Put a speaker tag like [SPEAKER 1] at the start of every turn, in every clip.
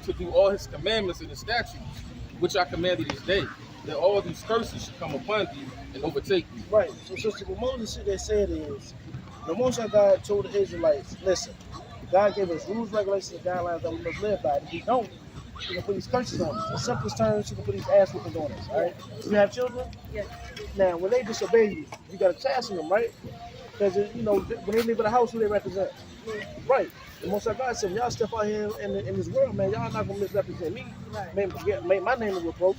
[SPEAKER 1] to do all his commandments and his statutes, which I commanded this day, that all these curses should come upon thee and overtake thee.
[SPEAKER 2] Right. So, sister, what Moses sit there said is, the Most High God told the Israelites, listen, God gave us rules, regulations, and guidelines that we must live by. If we don't, He can put these curses on us. In simplest terms, He can put these ass whoopings on us. All right. You have children.
[SPEAKER 3] Yes.
[SPEAKER 2] Now, when they disobey you, you got to chasten them, right? Because you know when they leave the house, who they represent. Right. The Most High God said, y'all step out here in this world, man, y'all not gonna misrepresent me.
[SPEAKER 3] Right.
[SPEAKER 2] Make my name a reproach,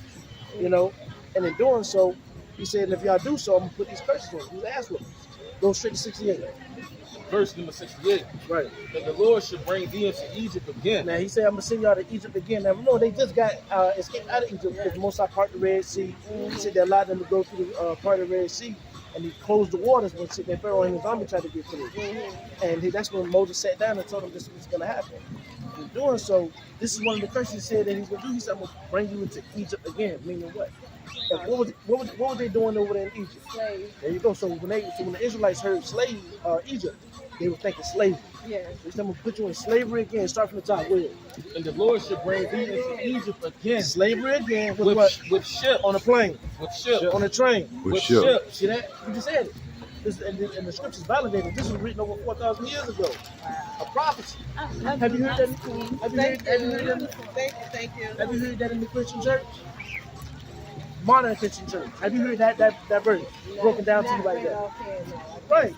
[SPEAKER 2] you know. And in doing so, He said, if y'all do so, I'm gonna put these curses on you, these ass whoopings. Go straight to 68.
[SPEAKER 1] Verse number 68.
[SPEAKER 2] Right.
[SPEAKER 1] And the Lord should bring thee into Egypt again.
[SPEAKER 2] Now He said, I'm gonna send y'all to Egypt again. Now remember, they just got escaped out of Egypt because the Most High part the Red Sea. He said they allowed them to go through the part of the Red Sea, and He closed the waters when Pharaoh and his army tried to get through. And that's when Moses sat down and told him this was gonna happen. In doing so, this is one of the curses He said that He's gonna do. He said, I'm gonna bring you into Egypt again. Meaning what? Like, what was they doing over there in Egypt?
[SPEAKER 3] Slave.
[SPEAKER 2] There you go. So when the Israelites heard Egypt, they were thinking slavery.
[SPEAKER 3] Yes.
[SPEAKER 2] So He's gonna put you in slavery again. Start from the top. Where?
[SPEAKER 1] And the Lord should bring thee into Egypt again.
[SPEAKER 2] Slavery again. With what?
[SPEAKER 1] With ships.
[SPEAKER 2] On a plane.
[SPEAKER 1] With ships.
[SPEAKER 2] On a train.
[SPEAKER 1] With ships.
[SPEAKER 2] See that? You just said it. And the scriptures validated. This was written over 4,000 years ago. A prophecy. Have you heard that? Have you heard that?
[SPEAKER 3] Thank you.
[SPEAKER 2] Have you heard that in the Christian church? Modern Christian church. Have you heard that verse broken down to you like that? Right.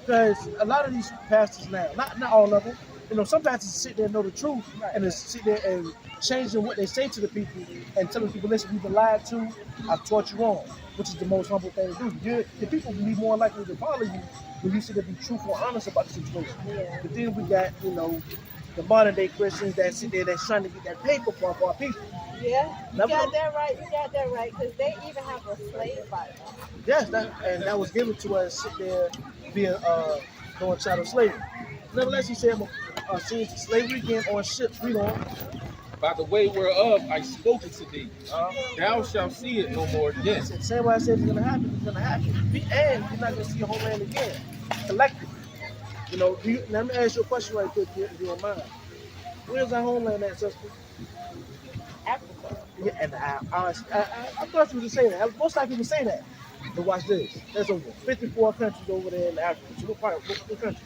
[SPEAKER 2] Because a lot of these pastors now, not all of them, you know, some pastors sit there and know the truth and they sit there and changing what they say to the people and telling people, listen, you've been lied to, I've taught you wrong, which is the most humble thing to do. The people will be more likely to follow you when you sit there and be truthful and honest about the situation.
[SPEAKER 3] Yeah.
[SPEAKER 2] But then we got, you know, the modern day Christians that sit there that's trying to get that paper for our people.
[SPEAKER 3] Yeah, you got that right, because they even have a slave Bible.
[SPEAKER 2] Yes, that was given to us sit there being doing chattel slavery. Nevertheless, He said, I'm going to send you to slavery again on ships. Read on.
[SPEAKER 1] By the way whereof I spoke it to thee, thou shalt see it no more again.
[SPEAKER 2] The same way I said it's going to happen, it's going to happen. And you're not going to see your homeland again, collectively. You know, let me ask you a question right quick, if you don't mind. Where's our homeland at, sister?
[SPEAKER 3] Africa.
[SPEAKER 2] Yeah, and I thought you were saying that. Most likely people say that. But watch this. There's over 54 countries over there in Africa. So what countries?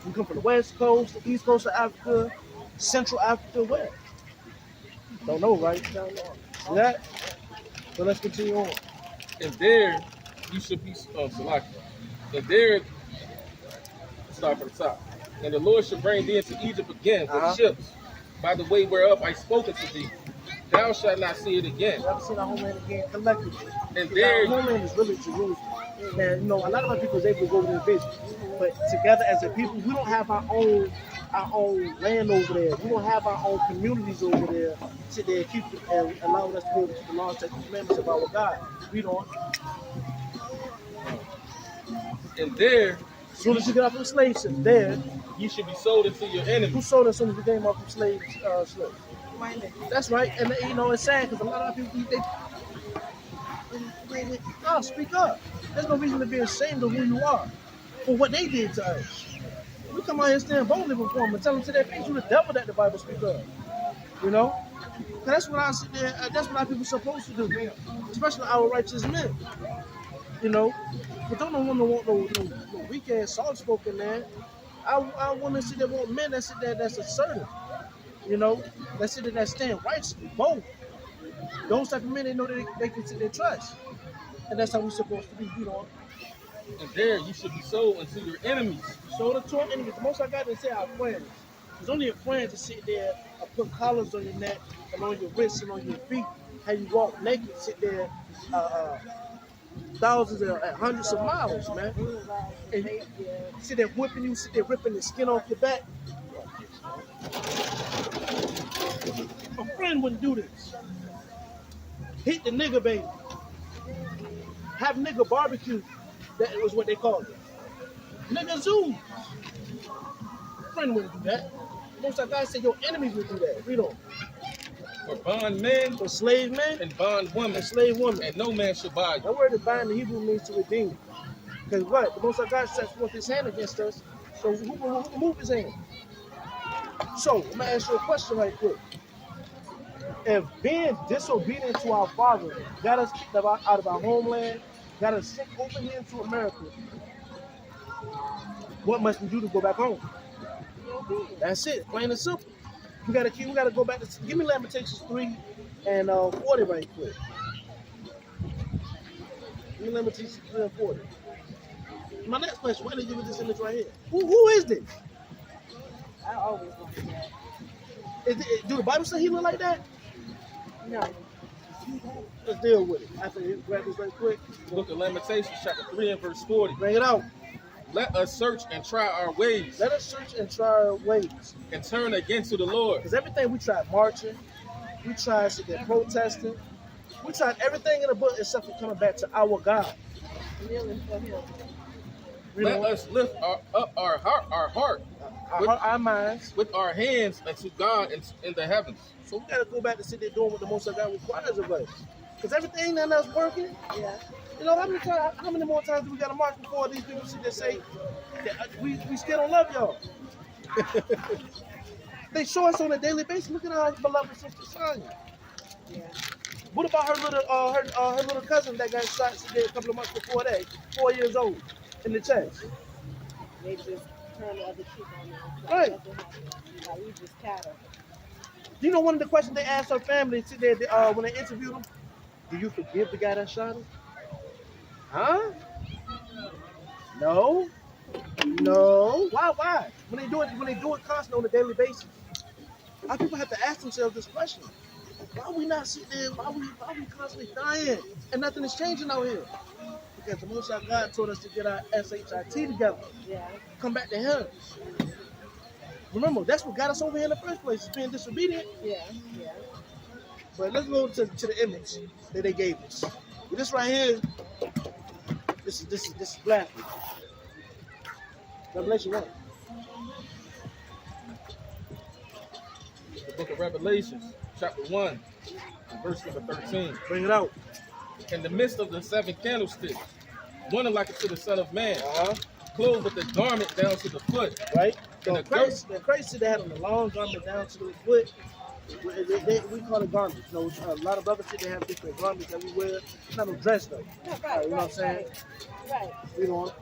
[SPEAKER 2] We come from the West Coast, the East Coast of Africa, Central Africa, where? Don't know, right? Don't know. See that? So let's continue on.
[SPEAKER 1] And there you should be selected. And there, start from the top. And the Lord shall bring thee into Egypt again with ships, by the way whereof I spoke it to thee. Thou shalt not see it again.
[SPEAKER 2] We haven't seen our homeland again collectively.
[SPEAKER 1] And there,
[SPEAKER 2] our homeland is really Jerusalem. And you know, a lot of our people is able to go there and visit. But together as a people, we don't have our own land over there. We don't have our own communities over there. Sit there and keep it and allowing us to be able to keep the laws, statutes, and commandments of our God. We don't.
[SPEAKER 1] And there,
[SPEAKER 2] as soon as you get off from slave ships, there
[SPEAKER 1] you should be sold into your enemies.
[SPEAKER 2] Who sold us as soon as we came off from slaves? That's right. And you know, it's sad because a lot of people no, speak up. There's no reason to be ashamed of who you are for what they did to us. We come out here stand boldly before them and tell them to their face, you the devil that the Bible speaks of. You know? That's what I sit there, that's what our people are supposed to do, especially our righteous men. You know? But don't no woman want no weak ass soft spoken man. Our women sit there want men that sit there that's assertive. You know, that sit there that stand righteously, bold. Those type of men they know that they can sit there trust. And that's how we're supposed to be, you know.
[SPEAKER 1] And there you should be sold unto your enemies.
[SPEAKER 2] Sold to our enemies. The most I got to say our friends. It's only a friend to sit there and put collars on your neck and on your wrists and on your feet. How you walk naked, sit there thousands and hundreds of miles, man. And you sit there whipping you, sit there ripping the skin off your back. A friend wouldn't do this. Hit the nigga baby. Have nigga barbecue. That was what they called it. Nigga zoos. A friend wouldn't do that. Most of guys say your enemies would do that. Read on.
[SPEAKER 1] For bond men,
[SPEAKER 2] for slave men,
[SPEAKER 1] and bond women,
[SPEAKER 2] and slave women,
[SPEAKER 1] and no man shall buy you.
[SPEAKER 2] That word bind in Hebrew means to redeem. Because what? The Most High God sets forth His hand against us. So who move His hand? So I'm gonna ask you a question right quick. If being disobedient to our Father got us kicked out of our homeland, got us sent over here into America, what must we do to go back home? That's it, plain and simple. We gotta go back to. Give me Lamentations 3 and 40 right quick. Give me Lamentations 3 and 40. My next question: why did they give me this image right here? Who is this?
[SPEAKER 3] I always want that.
[SPEAKER 2] Do the Bible say he look like that?
[SPEAKER 3] No.
[SPEAKER 2] Let's deal with it. After you grab this right quick,
[SPEAKER 1] Book of Lamentations, chapter 3 and verse 40.
[SPEAKER 2] bring it out.
[SPEAKER 1] Let us search and try our ways
[SPEAKER 2] Let us search and try our ways.
[SPEAKER 1] and turn again to the Lord.
[SPEAKER 2] Because everything we tried marching, we tried to get protesting, we tried everything in the book except for coming back to our God.
[SPEAKER 3] Kneeling for him.
[SPEAKER 2] You
[SPEAKER 1] Let
[SPEAKER 2] know,
[SPEAKER 1] us lift up our heart
[SPEAKER 2] our minds.
[SPEAKER 1] with our hands unto God in the heavens.
[SPEAKER 2] So we gotta go back to sit there doing what the Most High God requires of us. Because everything that us working,
[SPEAKER 3] Yeah.
[SPEAKER 2] you know, how many more times do we gotta march before these people sit there say that we still don't love y'all? They show us on a daily basis. Look at our beloved sister Sonya.
[SPEAKER 3] Yeah.
[SPEAKER 2] What about her little cousin that got shot today a couple of months before that, 4 years old, in the chest?
[SPEAKER 3] They just turn the other cheek on them.
[SPEAKER 2] Right.
[SPEAKER 3] Nothing happened. Like we just cattle.
[SPEAKER 2] You know, one of the questions they asked her family today when they interviewed them, do you forgive the guy that shot her? Huh? No. No. Why? When they do it constantly on a daily basis, our people have to ask themselves this question. Why we not sitting there? Why we constantly dying and nothing is changing out here? Because the Most High God told us to get our SHIT together.
[SPEAKER 3] Yeah.
[SPEAKER 2] Come back to Him. Remember, that's what got us over here in the first place, is being disobedient.
[SPEAKER 3] Yeah. Yeah.
[SPEAKER 2] But let's go to the image that they gave us. This right here, this is blasphemy. Revelation 1.
[SPEAKER 1] The book of Revelations, chapter 1, verse number 13.
[SPEAKER 2] Bring it out.
[SPEAKER 1] In the midst of the seven candlesticks, one like unto the Son of Man,
[SPEAKER 2] Uh-huh.
[SPEAKER 1] clothed with the garment down to the foot.
[SPEAKER 2] Right?
[SPEAKER 1] And
[SPEAKER 2] So
[SPEAKER 1] the
[SPEAKER 2] Christ said they had on the long garment down to the foot. We call it garments. You know, a lot of brothers say they have different garments that we wear. It's not no dress though.
[SPEAKER 3] Yeah, right.
[SPEAKER 2] You know what I'm saying?
[SPEAKER 3] Right.
[SPEAKER 2] We don't.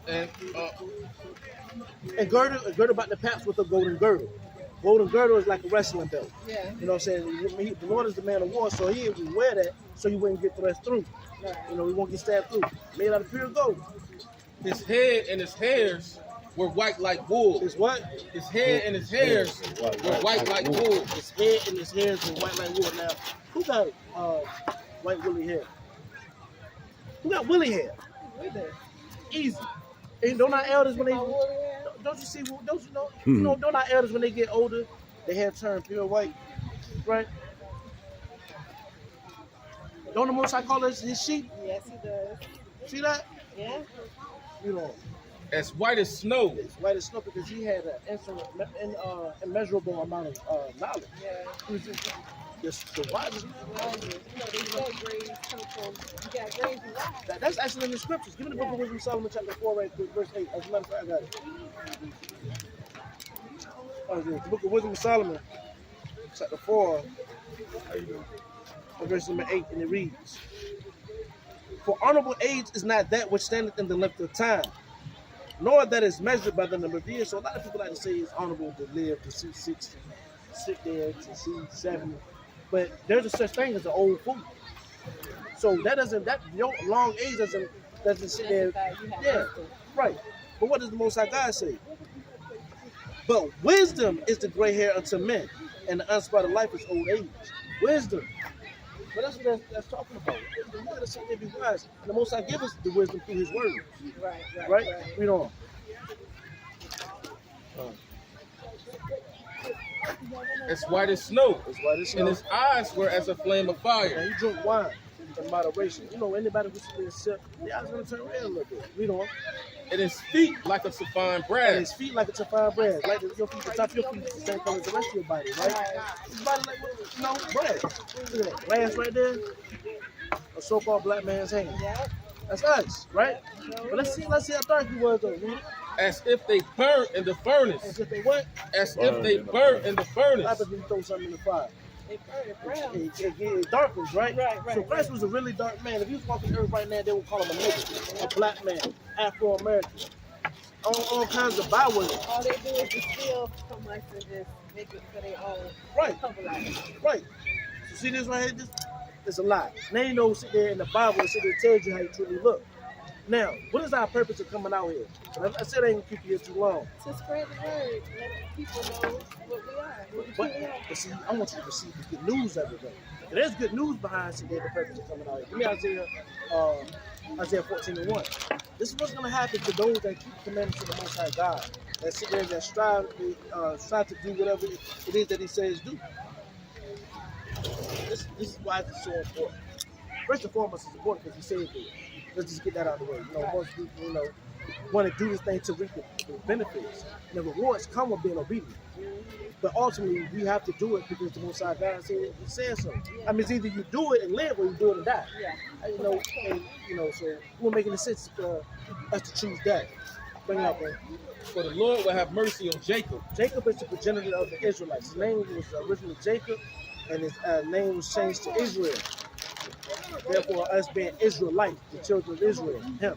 [SPEAKER 1] And
[SPEAKER 2] And girdle about the paps with a golden girdle. Golden girdle is like a wrestling belt.
[SPEAKER 3] Yeah.
[SPEAKER 2] You know what I'm saying? The Lord is the man of war, so he would wear that so you wouldn't get thrust through.
[SPEAKER 3] Right.
[SPEAKER 2] You know, we won't get stabbed through. Made out of pure gold.
[SPEAKER 1] his head and his hairs were white like wool.
[SPEAKER 2] It's what?
[SPEAKER 1] His head and his hairs were white like wool.
[SPEAKER 2] His head and his hairs were white like wool. Now, who got white woolly hair? Who got woolly hair?
[SPEAKER 3] We do.
[SPEAKER 2] Easy. And don't our elders when they
[SPEAKER 3] My woolly hair?
[SPEAKER 2] don't you see? Don't you know? You know? Don't our elders when they get older, their hair turn pure white, right? Don't the Most High call us His sheep?
[SPEAKER 3] Yes, he does.
[SPEAKER 2] See that?
[SPEAKER 3] Yeah.
[SPEAKER 2] You know,
[SPEAKER 1] As white as snow.
[SPEAKER 2] it's white as snow because he had an immeasurable amount of knowledge.
[SPEAKER 3] Yeah.
[SPEAKER 2] He was just the wisest man.
[SPEAKER 3] Well, you know, they say grades come from, you got grades and wise.
[SPEAKER 2] That's actually in the scriptures. Give me the book of Wisdom, Solomon, chapter 4, right quick, verse 8. As a matter of fact, I got it. The book of Wisdom of Solomon, chapter 4, verse number 8, and it reads, For honorable age is not that which standeth in the length of time, nor that is measured by the number of years. So a lot of people like to say it's honorable to live to see 60, sit there to see 70. But there's a such thing as an old fool. So your long age doesn't sit there. Yeah, right. But what does the Most High God say? But wisdom is the gray hair unto men, and the unspotted life is old age. Wisdom. But that's what that's talking about. We gotta sit there and be wise. And the Most High give us the wisdom through His word. Right? Read on.
[SPEAKER 1] As white as snow.
[SPEAKER 2] That's why this
[SPEAKER 1] And his eyes were as a flame of
[SPEAKER 2] and
[SPEAKER 1] fire.
[SPEAKER 2] he drink wine in moderation. You know, anybody who's sitting there sip, the eyes gonna turn red a little bit. Read on.
[SPEAKER 1] And his feet like unto fine
[SPEAKER 2] And
[SPEAKER 1] brass.
[SPEAKER 2] his feet like it's a fine bread. Like your feet, the top of your feet is the same color as the rest of your body, right? His body like, you know, bread. Look at that. Glass right there. A so-called black man's hand.
[SPEAKER 3] Yeah.
[SPEAKER 2] That's us, right? But let's see how dark he was though. Man.
[SPEAKER 1] As if they burnt in the furnace.
[SPEAKER 2] As if they what?
[SPEAKER 1] As if they burnt in the furnace.
[SPEAKER 2] How about you throw something in the fire?
[SPEAKER 3] It burned it brown.
[SPEAKER 2] It darkens, right?
[SPEAKER 3] Right.
[SPEAKER 2] So Christ was a really dark man. If he was walking the earth right now, they would call him a nigger, a black man, Afro-American. All kinds of bywords.
[SPEAKER 3] All they do is just steal from us and just make it for their own.
[SPEAKER 2] Right. Right. So see this right here? This is a lie. Now you know, sit there in the Bible and sit there tells you how you truly look. Now, what is our purpose of coming out here? I said I ain't gonna keep you here too long.
[SPEAKER 3] To spread the word, let people know what we are.
[SPEAKER 2] But see, I want you to receive the good news every day. And there's good news behind the purpose of coming out here. Give me Isaiah 14:1. This is what's going to happen to those that keep the commandments of the Most High God, that sit there that strive to do whatever it is that He says do. This is why it's so important. First and foremost, it's important because He said it. Let's just get that out of the way. Most people, want to do this thing to reap the benefits. And the rewards come with being obedient. But ultimately, we have to do it because the Most High God said so. I mean, it's either you do it and live, or you do it and die.
[SPEAKER 3] Yeah.
[SPEAKER 2] So we're making the sense for us to choose that. Bring it up, man.
[SPEAKER 1] For the Lord will have mercy on Jacob.
[SPEAKER 2] Jacob is the progenitor of the Israelites. His name was originally Jacob, and his name was changed to Israel. Therefore, us being Israelites, the children of Israel, him.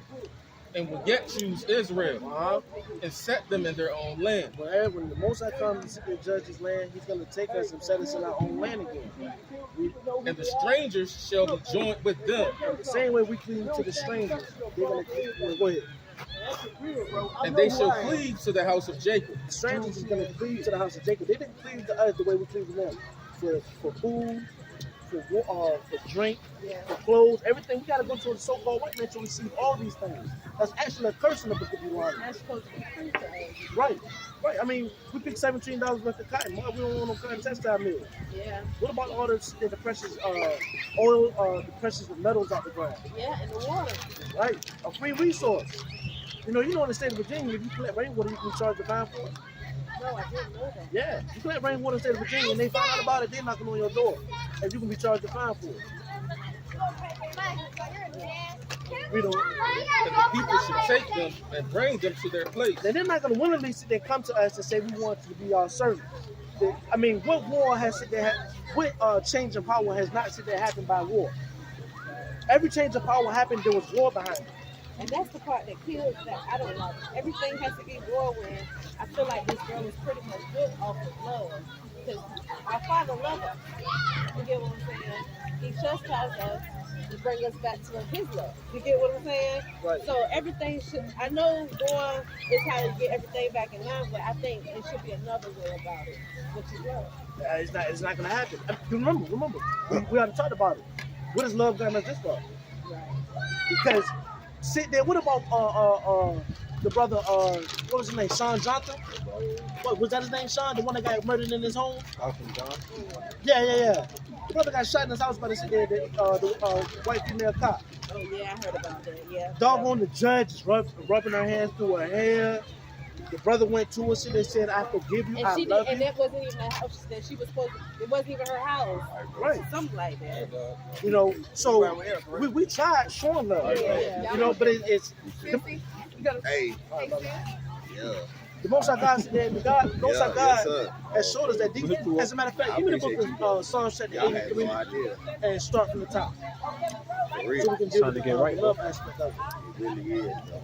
[SPEAKER 1] And will yet choose Israel and set them in their own land.
[SPEAKER 2] When the Most High comes to judge His land, He's going to take us and set us in our own land again.
[SPEAKER 1] And the strangers shall be joined with them.
[SPEAKER 2] The same way we cleave to the strangers, they're going to go ahead.
[SPEAKER 1] And they shall cleave to the house of Jacob.
[SPEAKER 2] The strangers are going to cleave to the house of Jacob. They didn't cleave to us the way we cleave to them. For food, for drink, for clothes, everything. We got to go to the so-called white man to receive all these things. That's actually a curse in the book of Deuteronomy.
[SPEAKER 3] That's supposed to be free to us.
[SPEAKER 2] Right. I mean, we picked $17 worth of cotton. Why we don't want no cotton textile mill?
[SPEAKER 3] Yeah.
[SPEAKER 2] What about all the precious oil, the precious metals out the ground?
[SPEAKER 3] Yeah, and the water.
[SPEAKER 2] Right. A free resource. You know in the state of Virginia, if you collect rainwater, you can charge a fine for it.
[SPEAKER 3] No, I didn't know that.
[SPEAKER 2] Yeah, you collect rainwater in the state of Virginia, and they find out about it, they're knocking on your door, and you can be charged a fine for it. We don't.
[SPEAKER 1] And the people should take them and bring them to their place.
[SPEAKER 2] They're not going to willingly sit there come to us and say we want you to be our servant. I mean, what war has sit there? What change of power has not sit there happened by war? Every change of power happened, there was war behind it.
[SPEAKER 3] And that's the part that kills that I don't like. Everything has to be war when I feel like this girl is pretty much built off of love. Because our Father loves us. You get what I'm saying? He chastises us to bring us back to His love. You get what I'm saying?
[SPEAKER 2] Right.
[SPEAKER 3] So everything should, I know war is how to get everything back in line, but I think it should be another way about it, which is love.
[SPEAKER 2] It's not going to happen. Remember, we already talked about it. What does love got us this for?
[SPEAKER 3] Right.
[SPEAKER 2] Because sit there. What about the brother? What was his name? Sean Johnson. What was that? His name? Sean, the one that got murdered in his home. Yeah. The brother got shot in his house by the the white female cop.
[SPEAKER 3] Oh yeah, I heard about that. Yeah.
[SPEAKER 2] Doggone the judge is rubbing her hands through her hair. The brother went to her, and said, "I forgive you.
[SPEAKER 3] And
[SPEAKER 2] I
[SPEAKER 3] she
[SPEAKER 2] love
[SPEAKER 3] did, and
[SPEAKER 2] you."
[SPEAKER 3] that wasn't even the house that she was supposed to. It wasn't even her house.
[SPEAKER 2] Right.
[SPEAKER 3] Something like that.
[SPEAKER 2] So we tried showing love.
[SPEAKER 3] Yeah.
[SPEAKER 2] But it's.
[SPEAKER 3] Sissy, you gotta.
[SPEAKER 4] Hey,
[SPEAKER 3] Hey,
[SPEAKER 4] yeah.
[SPEAKER 2] The Most High God said that the Most High God
[SPEAKER 4] sir.
[SPEAKER 2] has showed us that these, as a matter of fact, even the book of Psalms chapter
[SPEAKER 4] Y'all had
[SPEAKER 2] 83
[SPEAKER 4] no idea.
[SPEAKER 2] and start from the top.
[SPEAKER 4] For
[SPEAKER 2] So
[SPEAKER 4] real.
[SPEAKER 2] we can deal with the love aspect of it.
[SPEAKER 4] It really is, though.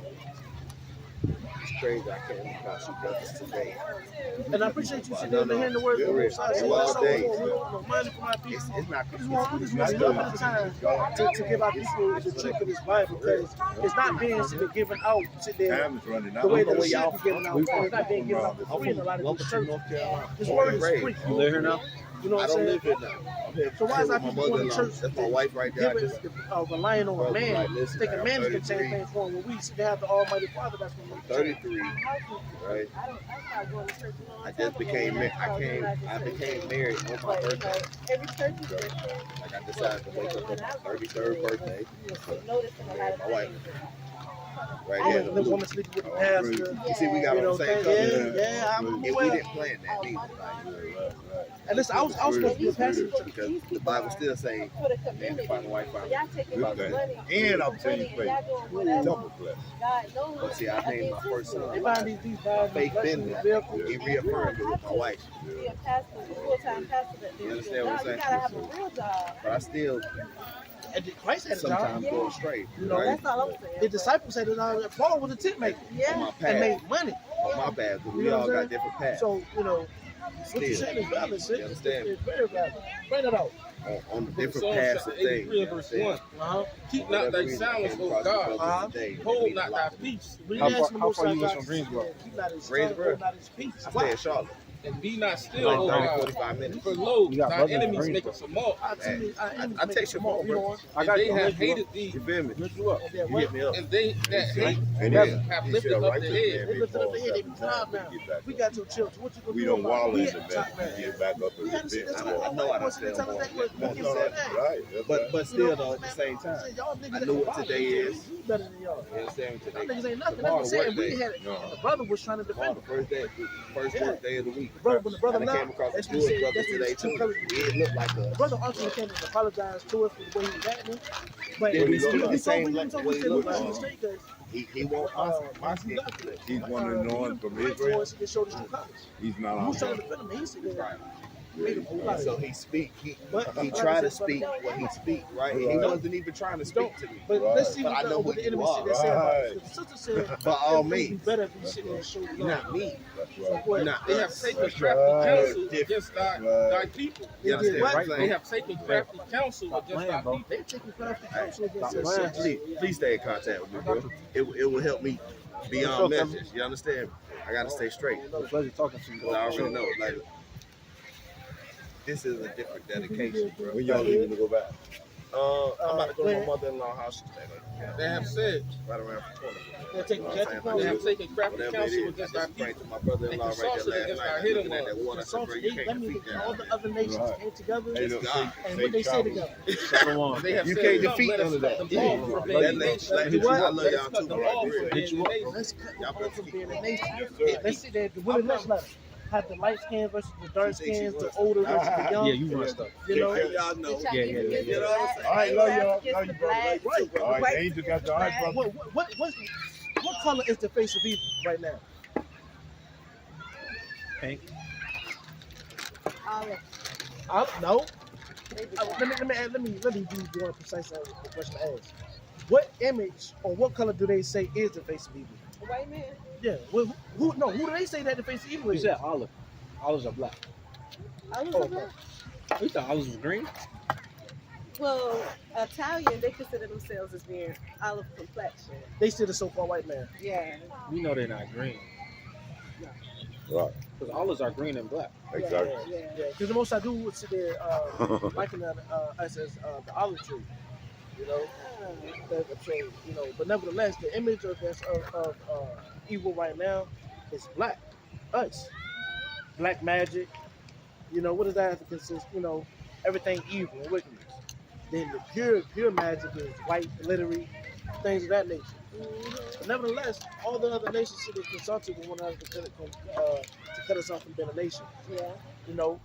[SPEAKER 4] It's crazy. I came across you brothers today.
[SPEAKER 2] And I appreciate you sitting there and hearing the words of the Most High. So that's so money for my people.
[SPEAKER 4] It's not
[SPEAKER 2] We just want to spend a time to give our people the truth of this Bible, because it's not being given out
[SPEAKER 4] Time is running out.
[SPEAKER 2] the way that it should be given out. It's not being given out for free in a lot of these churches. This word is free.
[SPEAKER 4] You live here now?
[SPEAKER 2] You know
[SPEAKER 4] I
[SPEAKER 2] what I'm
[SPEAKER 4] don't
[SPEAKER 2] saying?
[SPEAKER 4] live here now. I'm here
[SPEAKER 2] So why is our
[SPEAKER 4] with
[SPEAKER 2] people going to church?
[SPEAKER 4] That's my wife right there. I
[SPEAKER 2] Giving,
[SPEAKER 4] just
[SPEAKER 2] relying on a
[SPEAKER 4] Like,
[SPEAKER 2] man,
[SPEAKER 4] listen,
[SPEAKER 2] thinking
[SPEAKER 4] I'm
[SPEAKER 2] man is going to
[SPEAKER 4] 33.
[SPEAKER 2] change things for him. When we see to have the Almighty Father, that's when we
[SPEAKER 4] 33, right?
[SPEAKER 3] I started going to church a long
[SPEAKER 4] I
[SPEAKER 3] time
[SPEAKER 4] just became
[SPEAKER 3] ago,
[SPEAKER 4] I became married on my
[SPEAKER 3] But,
[SPEAKER 4] birthday.
[SPEAKER 3] every church is different.
[SPEAKER 4] Like I decided to wake up on my 33rd birthday.
[SPEAKER 3] Noticing a lot of
[SPEAKER 4] My wife.
[SPEAKER 3] things.
[SPEAKER 4] Right
[SPEAKER 2] I
[SPEAKER 4] here.
[SPEAKER 2] the woman sleeping with the pastor.
[SPEAKER 4] You see, we got
[SPEAKER 2] You know,
[SPEAKER 4] on the same
[SPEAKER 2] yeah,
[SPEAKER 4] color.
[SPEAKER 2] yeah, I'm
[SPEAKER 4] And we
[SPEAKER 2] aware.
[SPEAKER 4] didn't plan that neither. Like,
[SPEAKER 2] And listen, I was supposed to be a pastor.
[SPEAKER 4] Because the Bible still say,
[SPEAKER 3] for the
[SPEAKER 4] man,
[SPEAKER 3] community.
[SPEAKER 4] find a wife,
[SPEAKER 3] So
[SPEAKER 4] find
[SPEAKER 3] y'all taking
[SPEAKER 5] Good
[SPEAKER 3] his
[SPEAKER 5] thing.
[SPEAKER 3] money,
[SPEAKER 5] And I'm
[SPEAKER 3] his
[SPEAKER 5] telling
[SPEAKER 3] money,
[SPEAKER 5] you,
[SPEAKER 3] and y'all doing whatever
[SPEAKER 5] double blessed.
[SPEAKER 3] God knows.
[SPEAKER 4] But see, I named my first son.
[SPEAKER 2] They find these bad
[SPEAKER 4] Faith been
[SPEAKER 2] these
[SPEAKER 4] there.
[SPEAKER 2] vehicles.
[SPEAKER 4] He reaffirmed it with my wife.
[SPEAKER 3] Be a pastor, a full-time pastor that
[SPEAKER 4] You
[SPEAKER 3] does
[SPEAKER 4] understand
[SPEAKER 3] your
[SPEAKER 4] what I'm
[SPEAKER 3] job. You
[SPEAKER 4] saying?
[SPEAKER 3] gotta have a real job.
[SPEAKER 4] But I still
[SPEAKER 2] And Christ had a job.
[SPEAKER 4] sometimes go astray.
[SPEAKER 2] You know,
[SPEAKER 4] Right?
[SPEAKER 3] That's all I'm saying.
[SPEAKER 2] The disciples had a job. Paul was a tent maker
[SPEAKER 4] On
[SPEAKER 3] Yeah.
[SPEAKER 4] my
[SPEAKER 2] and
[SPEAKER 4] path.
[SPEAKER 2] made money.
[SPEAKER 4] On my path. Because we
[SPEAKER 2] You know
[SPEAKER 4] all
[SPEAKER 2] what I'm
[SPEAKER 4] got
[SPEAKER 2] saying?
[SPEAKER 4] different paths.
[SPEAKER 2] So, you know, what you're
[SPEAKER 4] Still,
[SPEAKER 2] saying is valid, sis.
[SPEAKER 4] You understand?
[SPEAKER 2] It's very valid. Bring it out.
[SPEAKER 4] on the different
[SPEAKER 1] Psalms
[SPEAKER 4] paths
[SPEAKER 1] chapter
[SPEAKER 4] of things.
[SPEAKER 1] 83
[SPEAKER 4] You
[SPEAKER 1] and verse
[SPEAKER 4] understand?
[SPEAKER 1] 1.
[SPEAKER 2] Uh-huh.
[SPEAKER 1] Keep
[SPEAKER 4] For
[SPEAKER 1] not
[SPEAKER 4] whatever
[SPEAKER 1] thy
[SPEAKER 4] reason, I
[SPEAKER 1] silence,
[SPEAKER 4] came
[SPEAKER 1] O
[SPEAKER 4] across
[SPEAKER 1] God.
[SPEAKER 4] the brothers today that
[SPEAKER 1] Hold
[SPEAKER 4] mean a
[SPEAKER 1] not
[SPEAKER 4] lot
[SPEAKER 1] thy
[SPEAKER 4] to me.
[SPEAKER 1] peace,
[SPEAKER 2] We
[SPEAKER 6] How
[SPEAKER 2] ask
[SPEAKER 6] far-
[SPEAKER 2] the
[SPEAKER 6] how
[SPEAKER 2] Most
[SPEAKER 6] far
[SPEAKER 2] High
[SPEAKER 6] you is
[SPEAKER 2] God
[SPEAKER 6] from
[SPEAKER 2] to
[SPEAKER 6] Greensboro?
[SPEAKER 2] keep not his
[SPEAKER 4] Greensboro?
[SPEAKER 2] tongue, not his peace.
[SPEAKER 4] I stay in Charlotte.
[SPEAKER 1] and be not still,
[SPEAKER 6] Like
[SPEAKER 1] O
[SPEAKER 6] 30,
[SPEAKER 1] God.
[SPEAKER 4] 45 minutes.
[SPEAKER 1] For lo,
[SPEAKER 6] You got
[SPEAKER 1] thy
[SPEAKER 6] brothers in
[SPEAKER 1] enemies make
[SPEAKER 6] Greensboro.
[SPEAKER 1] a tumult,
[SPEAKER 4] I text your phone, bro.
[SPEAKER 6] I
[SPEAKER 1] and
[SPEAKER 6] got
[SPEAKER 1] they
[SPEAKER 6] you.
[SPEAKER 1] have hated thee,
[SPEAKER 4] You feel me?
[SPEAKER 6] Lift you up.
[SPEAKER 2] And then
[SPEAKER 4] You
[SPEAKER 2] what?
[SPEAKER 4] hit me up.
[SPEAKER 1] and they that hate
[SPEAKER 5] And
[SPEAKER 6] Together.
[SPEAKER 1] have
[SPEAKER 5] he
[SPEAKER 1] lifted
[SPEAKER 5] shall
[SPEAKER 1] up
[SPEAKER 5] righteous
[SPEAKER 1] their head.
[SPEAKER 5] man
[SPEAKER 2] They
[SPEAKER 5] be
[SPEAKER 2] lifted up
[SPEAKER 5] called
[SPEAKER 2] the head, they be
[SPEAKER 5] seven
[SPEAKER 2] proud
[SPEAKER 5] times
[SPEAKER 2] now.
[SPEAKER 5] and get back
[SPEAKER 2] We
[SPEAKER 5] up.
[SPEAKER 2] got your children. What you gonna
[SPEAKER 5] We
[SPEAKER 2] do
[SPEAKER 5] don't
[SPEAKER 2] about
[SPEAKER 5] wallow
[SPEAKER 2] it?
[SPEAKER 5] in the mess and get back up and
[SPEAKER 2] We had to sit
[SPEAKER 5] repent.
[SPEAKER 2] there.
[SPEAKER 4] I know I done
[SPEAKER 2] They
[SPEAKER 4] fell
[SPEAKER 2] tell us
[SPEAKER 4] more.
[SPEAKER 2] that we're
[SPEAKER 5] That's
[SPEAKER 2] looking
[SPEAKER 5] all
[SPEAKER 2] for
[SPEAKER 5] right.
[SPEAKER 2] that.
[SPEAKER 5] Right. That's
[SPEAKER 4] But
[SPEAKER 5] right.
[SPEAKER 4] but still though, at the same time,
[SPEAKER 2] Y'all niggas
[SPEAKER 4] I
[SPEAKER 2] at
[SPEAKER 4] know
[SPEAKER 2] the
[SPEAKER 4] what
[SPEAKER 2] bottom.
[SPEAKER 4] today is.
[SPEAKER 2] We better than y'all.
[SPEAKER 4] You understand me
[SPEAKER 2] Y'all
[SPEAKER 4] today?
[SPEAKER 2] niggas ain't nothing. That's
[SPEAKER 4] Tomorrow
[SPEAKER 2] what I'm
[SPEAKER 4] the
[SPEAKER 2] saying.
[SPEAKER 4] work
[SPEAKER 2] We
[SPEAKER 4] day.
[SPEAKER 2] had
[SPEAKER 5] No.
[SPEAKER 2] the brother was trying to
[SPEAKER 4] Tomorrow
[SPEAKER 2] defend
[SPEAKER 4] the
[SPEAKER 2] him.
[SPEAKER 4] first
[SPEAKER 2] Yeah.
[SPEAKER 4] work day of the week.
[SPEAKER 2] When the brother
[SPEAKER 4] And I came
[SPEAKER 2] left,
[SPEAKER 4] across a
[SPEAKER 2] that's what he
[SPEAKER 4] Jewish
[SPEAKER 2] said.
[SPEAKER 4] brother
[SPEAKER 2] That's
[SPEAKER 4] today
[SPEAKER 2] what
[SPEAKER 4] too.
[SPEAKER 2] he encouraged me.
[SPEAKER 4] It looked like
[SPEAKER 2] The
[SPEAKER 4] a
[SPEAKER 2] brother actually came and apologized to us for the way he was acting. But
[SPEAKER 4] Did he
[SPEAKER 2] he
[SPEAKER 4] look the same
[SPEAKER 2] told
[SPEAKER 4] like the
[SPEAKER 2] me,
[SPEAKER 4] way
[SPEAKER 2] he
[SPEAKER 4] he
[SPEAKER 2] said, we
[SPEAKER 4] looked
[SPEAKER 2] made a
[SPEAKER 4] like?
[SPEAKER 2] mistake because
[SPEAKER 4] He won't my skin complexion.
[SPEAKER 5] He's one of the ones from
[SPEAKER 2] white
[SPEAKER 5] Israel.
[SPEAKER 2] boys, he showed his true colors.
[SPEAKER 5] He's not
[SPEAKER 2] He
[SPEAKER 5] our
[SPEAKER 2] was trying to
[SPEAKER 5] brother.
[SPEAKER 2] defend him. He said,
[SPEAKER 4] Right.
[SPEAKER 2] he made a whole lot
[SPEAKER 4] And
[SPEAKER 2] of
[SPEAKER 4] so
[SPEAKER 2] it.
[SPEAKER 4] he speak, he
[SPEAKER 2] But
[SPEAKER 4] tried to speak what he speak, right? And he
[SPEAKER 5] Right.
[SPEAKER 4] wasn't even trying to speak to me.
[SPEAKER 2] But
[SPEAKER 5] Right.
[SPEAKER 2] let's see
[SPEAKER 4] But I know
[SPEAKER 2] what
[SPEAKER 4] who
[SPEAKER 2] the enemy
[SPEAKER 4] you are.
[SPEAKER 2] said. They said about
[SPEAKER 5] Right.
[SPEAKER 2] it. The sister said,
[SPEAKER 4] By all
[SPEAKER 2] it would be
[SPEAKER 4] means.
[SPEAKER 2] better if you sit there and show
[SPEAKER 4] You're
[SPEAKER 2] love.
[SPEAKER 4] not me.
[SPEAKER 5] That's
[SPEAKER 2] So
[SPEAKER 5] right.
[SPEAKER 2] what?
[SPEAKER 4] You're not
[SPEAKER 1] They have
[SPEAKER 4] us.
[SPEAKER 1] taken
[SPEAKER 5] That's
[SPEAKER 1] crafty
[SPEAKER 5] right.
[SPEAKER 1] counsel
[SPEAKER 4] Different.
[SPEAKER 1] against thy
[SPEAKER 5] Right.
[SPEAKER 1] people.
[SPEAKER 4] You
[SPEAKER 2] They did
[SPEAKER 4] understand
[SPEAKER 2] what?
[SPEAKER 4] what I'm
[SPEAKER 1] They
[SPEAKER 4] saying?
[SPEAKER 1] have taken crafty counsel
[SPEAKER 6] Stop
[SPEAKER 1] against
[SPEAKER 6] playing,
[SPEAKER 1] thy
[SPEAKER 6] bro.
[SPEAKER 1] people.
[SPEAKER 2] They taking crafty counsel against
[SPEAKER 6] Stop
[SPEAKER 2] us.
[SPEAKER 6] playing.
[SPEAKER 4] Please stay in contact with me, bro. It will help me beyond
[SPEAKER 6] Sure,
[SPEAKER 4] message. You understand? I gotta stay straight.
[SPEAKER 6] It's a pleasure talking to you.
[SPEAKER 4] Because I already know, like, this is a different dedication, bro.
[SPEAKER 5] When y'all leaving to go back?
[SPEAKER 4] I'm about to go to my mother-in-law's house
[SPEAKER 1] They have said,
[SPEAKER 4] right around the corner.
[SPEAKER 2] They're taking crafty
[SPEAKER 1] they
[SPEAKER 2] counsel.
[SPEAKER 1] have taken crafty
[SPEAKER 4] Whatever it
[SPEAKER 1] counsel
[SPEAKER 4] is, I
[SPEAKER 1] against thy
[SPEAKER 4] just prayed
[SPEAKER 1] people.
[SPEAKER 4] to my brother-in-law
[SPEAKER 1] They
[SPEAKER 4] right
[SPEAKER 1] consulted
[SPEAKER 4] there last
[SPEAKER 1] against
[SPEAKER 4] night.
[SPEAKER 1] our
[SPEAKER 4] I'm
[SPEAKER 1] hidden
[SPEAKER 4] looking at that
[SPEAKER 1] ones.
[SPEAKER 4] water. I said, bro,
[SPEAKER 2] Consulted.
[SPEAKER 4] you can't
[SPEAKER 2] That means
[SPEAKER 4] defeat
[SPEAKER 2] that all
[SPEAKER 4] that.
[SPEAKER 2] the other nations
[SPEAKER 5] Right.
[SPEAKER 2] came together
[SPEAKER 5] Hey, look,
[SPEAKER 4] God.
[SPEAKER 2] and what they say together.
[SPEAKER 6] Shalom.
[SPEAKER 1] They have
[SPEAKER 4] You
[SPEAKER 1] said,
[SPEAKER 4] can't
[SPEAKER 1] "Come,
[SPEAKER 4] defeat
[SPEAKER 1] let us
[SPEAKER 4] none of
[SPEAKER 1] cut
[SPEAKER 4] that.
[SPEAKER 1] them
[SPEAKER 4] Yeah.
[SPEAKER 1] off from being
[SPEAKER 4] That
[SPEAKER 1] a
[SPEAKER 4] lady,
[SPEAKER 1] nation.
[SPEAKER 4] like,
[SPEAKER 2] Do what?
[SPEAKER 4] I love
[SPEAKER 1] Let us
[SPEAKER 4] y'all
[SPEAKER 1] cut
[SPEAKER 4] too,
[SPEAKER 1] them
[SPEAKER 4] bro.
[SPEAKER 1] off
[SPEAKER 4] For
[SPEAKER 1] from
[SPEAKER 4] real.
[SPEAKER 1] being a nation.
[SPEAKER 2] Let's cut
[SPEAKER 4] Y'all
[SPEAKER 2] them
[SPEAKER 4] better
[SPEAKER 2] off from
[SPEAKER 4] keep
[SPEAKER 2] being a
[SPEAKER 4] going.
[SPEAKER 2] nation.
[SPEAKER 5] Yes, sir.
[SPEAKER 2] Let's see that the women next letter. Have the light skin versus the dark
[SPEAKER 4] She thinks she
[SPEAKER 2] skins, the
[SPEAKER 4] was.
[SPEAKER 2] older versus the young.
[SPEAKER 6] Yeah, you run stuff.
[SPEAKER 2] You know,
[SPEAKER 4] Hey, y'all know.
[SPEAKER 3] The Chinese
[SPEAKER 6] Yeah, yeah,
[SPEAKER 3] against
[SPEAKER 6] yeah.
[SPEAKER 3] the black,
[SPEAKER 5] All right, love y'all.
[SPEAKER 3] against
[SPEAKER 5] Love
[SPEAKER 3] the
[SPEAKER 5] you, brother.
[SPEAKER 3] black,
[SPEAKER 2] Right.
[SPEAKER 5] All right,
[SPEAKER 3] white
[SPEAKER 5] the angel got your eyes, brother.
[SPEAKER 2] what color is the face of evil right now?
[SPEAKER 6] Pink.
[SPEAKER 2] No.
[SPEAKER 3] They do
[SPEAKER 2] Let me be more precise on the question I asked. What image or what color do they say is the face of evil?
[SPEAKER 3] A white man.
[SPEAKER 2] Yeah. Well, who do they say that the face of evil
[SPEAKER 6] You
[SPEAKER 2] is?
[SPEAKER 6] said olive. Olives are black.
[SPEAKER 3] I was
[SPEAKER 2] Oh,
[SPEAKER 3] a black.
[SPEAKER 6] You thought olives was green?
[SPEAKER 3] Well, Italian, they consider themselves as being olive complexion.
[SPEAKER 2] They say the so-called white man.
[SPEAKER 3] Yeah.
[SPEAKER 6] We know they're not green.
[SPEAKER 5] Right.
[SPEAKER 6] Because olives are green and black.
[SPEAKER 5] Exactly.
[SPEAKER 3] Yeah.
[SPEAKER 2] Yeah. Because the most I do would sit there liking us as the olive tree. You know. So you know, but nevertheless, the image of evil right now is black. Us. Black magic. You know, what does that have to consist? You know, everything evil and wickedness. Then the pure magic is white, glittery, things of that nature. But nevertheless, all the other nations should have consulted with one another to cut us off from being a nation.
[SPEAKER 3] Yeah.
[SPEAKER 2] You know,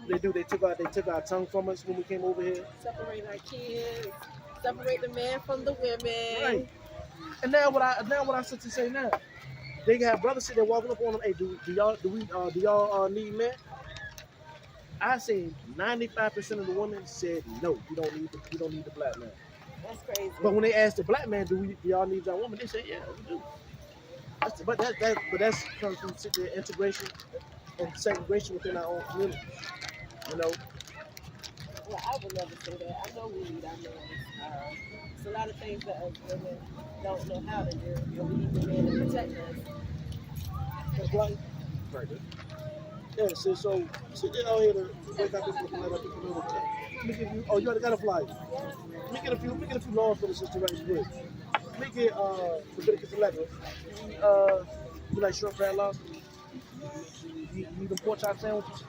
[SPEAKER 2] they took our tongue from us when we came over here.
[SPEAKER 3] Separate our kids. Separate the man from the women.
[SPEAKER 2] Right. And now what I sit to say now, they have brothers sit there walking up on them. Hey, do y'all need men? I say 95% of the women said no. You don't need the black man.
[SPEAKER 3] That's crazy.
[SPEAKER 2] But when they asked the black man, do y'all need y'all woman? They said yeah, we do. But that's comes from integration and segregation within our own community. You know.
[SPEAKER 3] Well, I would never say that. I know we need our men. It's a lot of things that us women don't know how to do, and we need the men to protect us.
[SPEAKER 2] That's right.
[SPEAKER 6] Right.
[SPEAKER 2] Yeah, so sit there out here to wake up and let up the community. Let me give you. Oh, you already got a flyer. Let me get a few laws for the sister right quick. Let me get Leviticus 11. You like shrimp crab lobster? You need them pork chop sandwiches?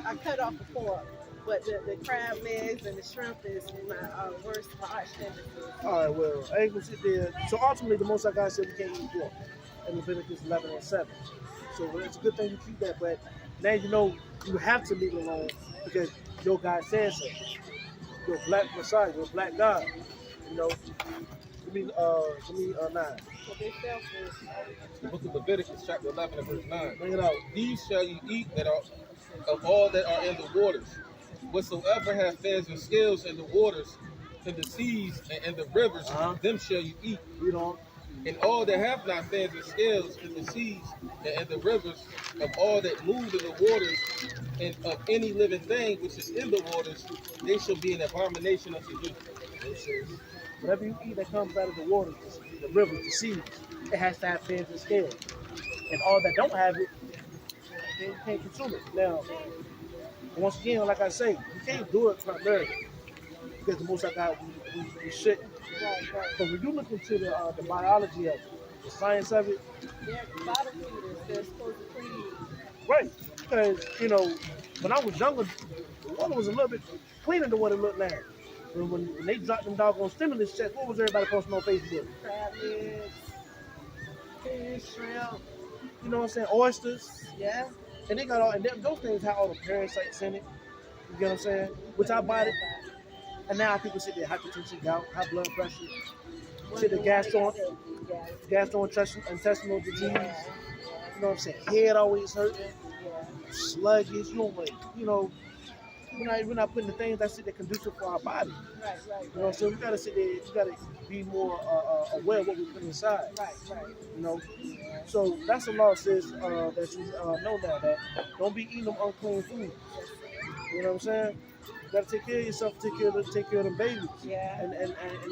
[SPEAKER 3] I cut off the pork, but the crab legs and the shrimp is my worst, my arch nemesis.
[SPEAKER 2] All right, well, I ain't gonna sit there. So ultimately, the Most High God said we can't eat pork in Leviticus 11 and 7. So it's a good thing you keep that, but Now you know you have to leave it alone because your God says so. Your black Messiah, your black God. You know, give me 9.
[SPEAKER 3] So they selfish.
[SPEAKER 1] The book of Leviticus, chapter 11 and verse 9.
[SPEAKER 2] Bring it out.
[SPEAKER 1] These shall you eat that are of all that are in the waters. Whatsoever have fins and scales in the waters, in the seas, and in the rivers, them shall you eat.
[SPEAKER 2] You know,
[SPEAKER 1] And all that have not fins and scales in the seas and in the rivers, of all that move in the waters, and of any living thing which is in the waters, they shall be an abomination unto you.
[SPEAKER 2] it says, whatever you eat that comes out of the waters, the rivers, the seas, it has to have fins and scales. And all that don't have it, they can't consume it. Now, once again, like I say, you can't do it primarily because the most I got, we shouldn't.
[SPEAKER 3] Right, right.
[SPEAKER 2] But when you look into the biology of it, the science of it,
[SPEAKER 3] They're bottom feeders. They're supposed to feed.
[SPEAKER 2] right? Because you know, when I was younger, the water was a little bit cleaner than what it looked like. When they dropped them doggone stimulus checks, what was everybody posting on Facebook?
[SPEAKER 3] Crab legs.
[SPEAKER 2] Fish, shrimp, you know what I'm saying? Oysters.
[SPEAKER 3] Yeah.
[SPEAKER 2] And they got all, and those things have all the parasites in it. You get what I'm saying? Which I bought it. And now people sit there, hypertension, gout, high blood pressure, sit there, gastrointestinal disease. You know what I'm saying? Head always hurting, sluggish. You don't like, you know, we're not putting the things that sit there conducive for our body.
[SPEAKER 3] Right, right.
[SPEAKER 2] You know, so we gotta sit there. You gotta be more aware of what we put inside.
[SPEAKER 3] Right, right.
[SPEAKER 2] You know, so that's the law says that you know now that don't be eating them unclean food. You know what I'm saying? You gotta take care of yourself, take care of them babies,
[SPEAKER 3] Yeah.
[SPEAKER 2] and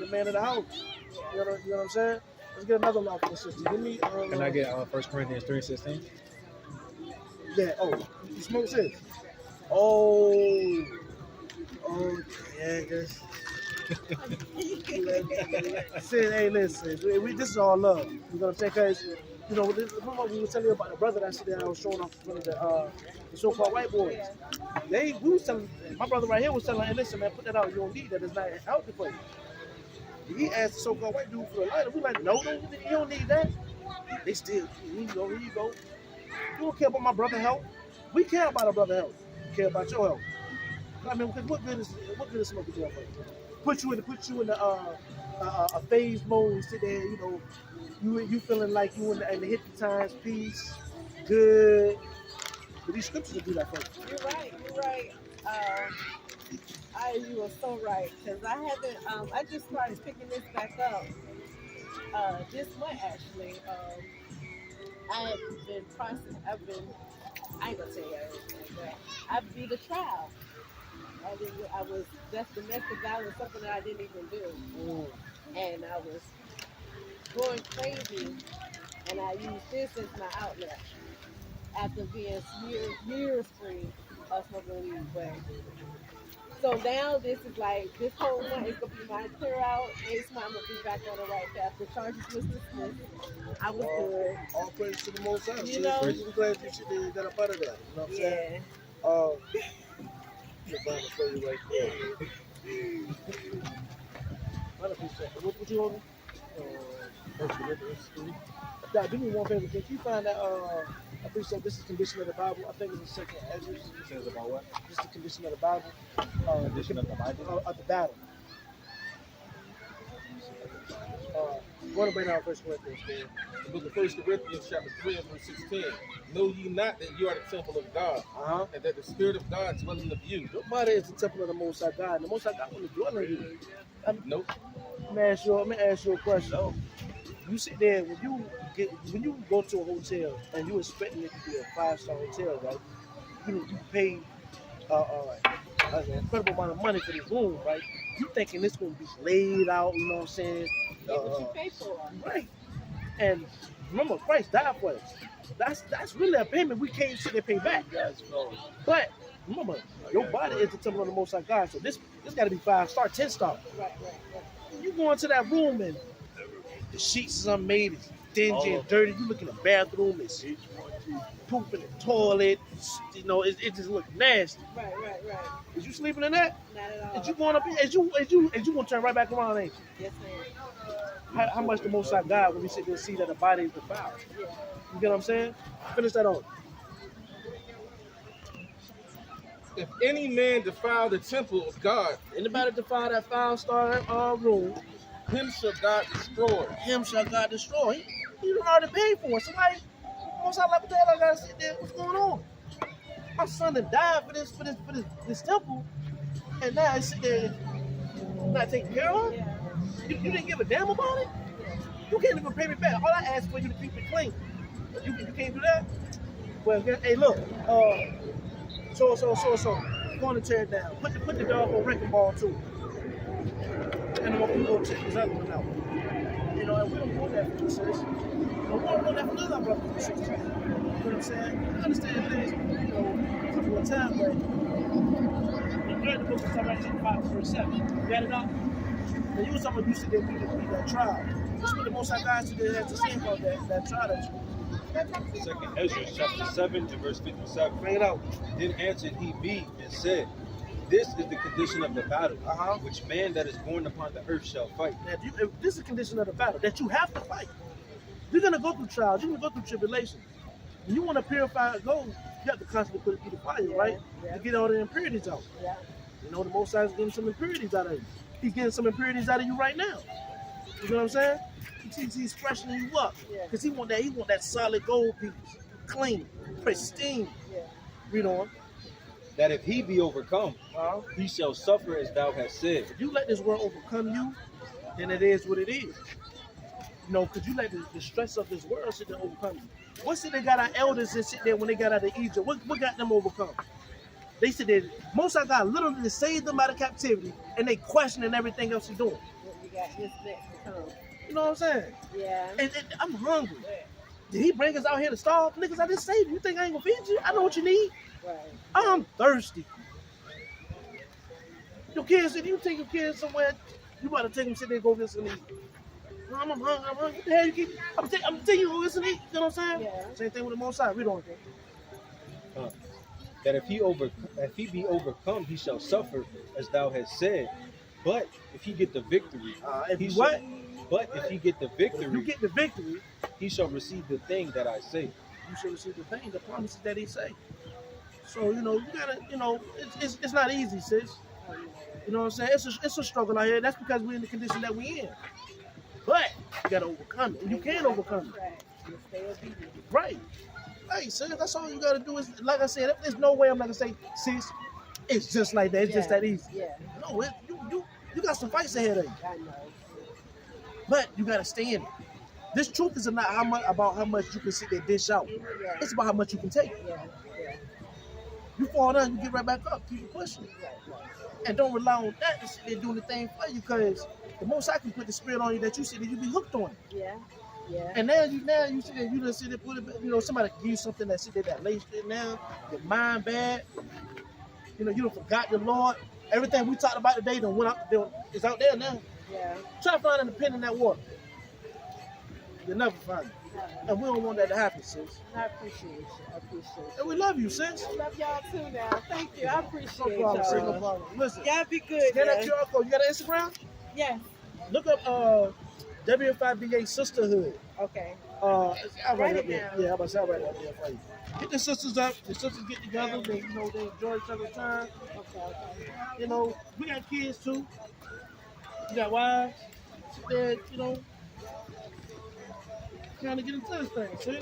[SPEAKER 2] the man of the house. You know what I'm saying? Let's get another law for the sister. Give me.
[SPEAKER 6] Can I get 1 Corinthians 3:16?
[SPEAKER 2] Yeah. Oh, you smoke sis. Oh, yeah. Just. Say, hey, listen, this is all love. You know what I'm saying? Because, you know, remember we were telling you about the brother that I was showing off in front of the so-called white boys. We was telling, my brother right here was telling, hey, listen, man, put that out. You don't need that. It's not healthy for you. He asked the so-called white dude for a lighter. We like, no, you don't need that. They still, here you go. You don't care about my brother's health. We care about our brother's health. We care about your health. I mean, what good is smoking for you? Put you in the a phase mode and sit there, you know, you feeling like you in the hippie times, peace, good. But these scriptures will do that for you.
[SPEAKER 3] You're right. You are so right. Because I haven't, I just started picking this back up this month actually. I ain't gonna tell you everything, but I beat a trial. That's domestic violence, something that I didn't even do. And I was going crazy, and I used this as my outlet after being years free of smoking weed. But so now this is like, this whole month is going to be my clear out. Next month I'm going to be back on the right path. The charges was dismissed. I was good.
[SPEAKER 2] All praise to the Most High.
[SPEAKER 3] You know?
[SPEAKER 2] I'm glad you got up out of that. You know what I'm saying? Just for you right there. What you on? Yeah, do me one favor. Can you find that? I appreciate this is condition of the Bible. I think it's the second Ezra.
[SPEAKER 6] It says about what?
[SPEAKER 2] This is the condition of the Bible.
[SPEAKER 6] Condition of the Bible?
[SPEAKER 2] Of the battle. Go to bring out 1 Corinthians, man.
[SPEAKER 1] The book of 1 Corinthians, chapter 3 and verse 16. Know ye not that you are the temple of God, and that the Spirit of God dwelleth in you?
[SPEAKER 2] Your body is the temple of the Most High God. And the Most High God want to dwell in you.
[SPEAKER 1] Nope.
[SPEAKER 2] Let me ask you a question. You sit there when you go to a hotel and you expecting it to be a 5-star hotel, right? You pay an incredible amount of money for this room, right? You thinking it's gonna be laid out, you know what I'm saying?
[SPEAKER 3] What you pay for.
[SPEAKER 2] Right. And remember, Christ died for us. That's really a payment we can't sit there and pay back. But remember, your body is the temple of the Most High God. So this got to be 5-star, 10-star.
[SPEAKER 3] Right.
[SPEAKER 2] You go into that room and the sheets is unmade, it's dingy and dirty. You look in the bathroom, it's poop in the toilet. You know, it just look nasty.
[SPEAKER 3] Right.
[SPEAKER 2] Is you sleeping in that?
[SPEAKER 3] Not at all.
[SPEAKER 2] Is you going up? Is you gonna turn right back around? Ain't you?
[SPEAKER 3] Yes, ma'am.
[SPEAKER 2] How much the Most High God when we sit there and see that the body is defiled?
[SPEAKER 3] Yeah.
[SPEAKER 2] You get what I'm saying? Finish that on.
[SPEAKER 1] If any man defile the temple of God,
[SPEAKER 2] Anybody defile that 5-star room,
[SPEAKER 1] him shall God destroy.
[SPEAKER 2] him shall God destroy. He done already paid for it. So like, most I like, what the hell I gotta sit there? What's going on? My son had died for this temple, and now I sit there not taking care of it.
[SPEAKER 3] Yeah.
[SPEAKER 2] You didn't give a damn about it. You can't even pay me back. All I asked for you to keep it clean. You can't do that. Well, hey, look. So. Going to tear it down. Put the dog on wrecking ball too. And we're gonna go check this other one out. You know, and we don't want that for the sis. We don't want that for none of our brothers and sisters. You know what I'm saying? I understand things, you know, come to a time where you read the book of Revelation 5 verse 7. You got it up? Now you was talking about you said that we could that trial. That's what the most high God said they had to say about that trial that you.
[SPEAKER 6] Second Ezra chapter 7 and verse 57.
[SPEAKER 2] Bring it out.
[SPEAKER 6] Then answered he me and said, this is the condition of the battle, which man that is born upon the earth shall fight.
[SPEAKER 2] Now, if this is the condition of the battle, that you have to fight. You're going to go through trials. You're going to go through tribulations. When you want to purify gold, you have to constantly put it through the fire, right?
[SPEAKER 3] Yeah.
[SPEAKER 2] To get all the impurities out.
[SPEAKER 3] Yeah.
[SPEAKER 2] You know, the Most High is getting some impurities out of you. He's getting some impurities out of you right now. You know what I'm saying? He's freshening you up.
[SPEAKER 3] Yeah.
[SPEAKER 2] Because he want that solid gold piece. Clean, pristine.
[SPEAKER 3] Yeah.
[SPEAKER 2] Read on.
[SPEAKER 6] That if he be overcome, he shall suffer as thou hast said.
[SPEAKER 2] If you let this world overcome you, then it is what it is. You know, because you let the stress of this world sit there and overcome you. What's it they got our elders that sit there when they got out of Egypt? What got them overcome? They said that Most High God literally saved them out of captivity, and they questioning everything else he's doing.
[SPEAKER 3] What we got this next to come.
[SPEAKER 2] You know what I'm saying?
[SPEAKER 3] Yeah.
[SPEAKER 2] And I'm hungry. Did he bring us out here to starve? Niggas, I just saved you. You think I ain't gonna feed you? I know what you need.
[SPEAKER 3] Right.
[SPEAKER 2] I'm thirsty. Your kids, if you take your kids somewhere, you about to take them sit there and go get some eat. I'm hungry. What the hell you keep? I'm telling you, go get some eat. You know what I'm saying?
[SPEAKER 3] Yeah.
[SPEAKER 2] Same thing with the Most High. Read on.
[SPEAKER 6] That if he be overcome, he shall suffer as thou hast said. But if he get the victory,
[SPEAKER 2] If
[SPEAKER 6] he
[SPEAKER 2] you
[SPEAKER 6] shall,
[SPEAKER 2] what?
[SPEAKER 6] But if he get the victory,
[SPEAKER 2] If you get the victory,
[SPEAKER 6] he shall receive the thing that I say.
[SPEAKER 2] you should receive the thing, the promises that he say. So, you know, you gotta, you know, it's not easy, sis. You know what I'm saying? It's a struggle out here. That's because we're in the condition that we're in. But you gotta overcome it. And you can overcome it.
[SPEAKER 3] Right. You stay obedient.
[SPEAKER 2] Right. Hey, sis, that's all you gotta do is, like I said, there's no way I'm not gonna say, sis, it's just like that. It's just that easy.
[SPEAKER 3] Yeah.
[SPEAKER 2] No, you got some fights ahead of you.
[SPEAKER 3] I know.
[SPEAKER 2] But you gotta stay in it. This truth is not about how much you can sit there and dish out.
[SPEAKER 3] Yeah.
[SPEAKER 2] It's about how much you can take.
[SPEAKER 3] Yeah. Yeah.
[SPEAKER 2] You fall down, you get right back up, keep it pushing.
[SPEAKER 3] Right.
[SPEAKER 2] And don't rely on that to sit there doing the thing for you, because the most I can put the spirit on you that you sit there, you be hooked on it.
[SPEAKER 3] Yeah. Yeah.
[SPEAKER 2] And now you sit there, you just sit there, put it, you know, somebody give you something that sit there that lays there now, your mind bad. You know, you don't forgot the Lord. Everything we talked about today is out there now.
[SPEAKER 3] Yeah.
[SPEAKER 2] Try to find a pen in that water. You'll never find it. And we don't want that to happen, sis.
[SPEAKER 3] I appreciate you. I appreciate you.
[SPEAKER 2] And we love you, sis.
[SPEAKER 3] I love y'all too now. Thank you. I appreciate
[SPEAKER 2] No problem, sis, no
[SPEAKER 3] y'all.
[SPEAKER 2] problem. Listen,
[SPEAKER 3] Y'all be good.
[SPEAKER 2] scan that
[SPEAKER 3] Man.
[SPEAKER 2] QR code. You got an Instagram?
[SPEAKER 3] Yes.
[SPEAKER 2] Look up W5BA Sisterhood.
[SPEAKER 3] Okay.
[SPEAKER 2] I'll
[SPEAKER 3] Write
[SPEAKER 2] write
[SPEAKER 3] it
[SPEAKER 2] it there.
[SPEAKER 3] down.
[SPEAKER 2] Yeah, I'll write it up there for you. Get the sisters up. The sisters get together. They, you know, they enjoy each other's time.
[SPEAKER 3] Okay.
[SPEAKER 2] You know, we got kids too. We got wives. Sit there, you know, trying to get into this thing. See?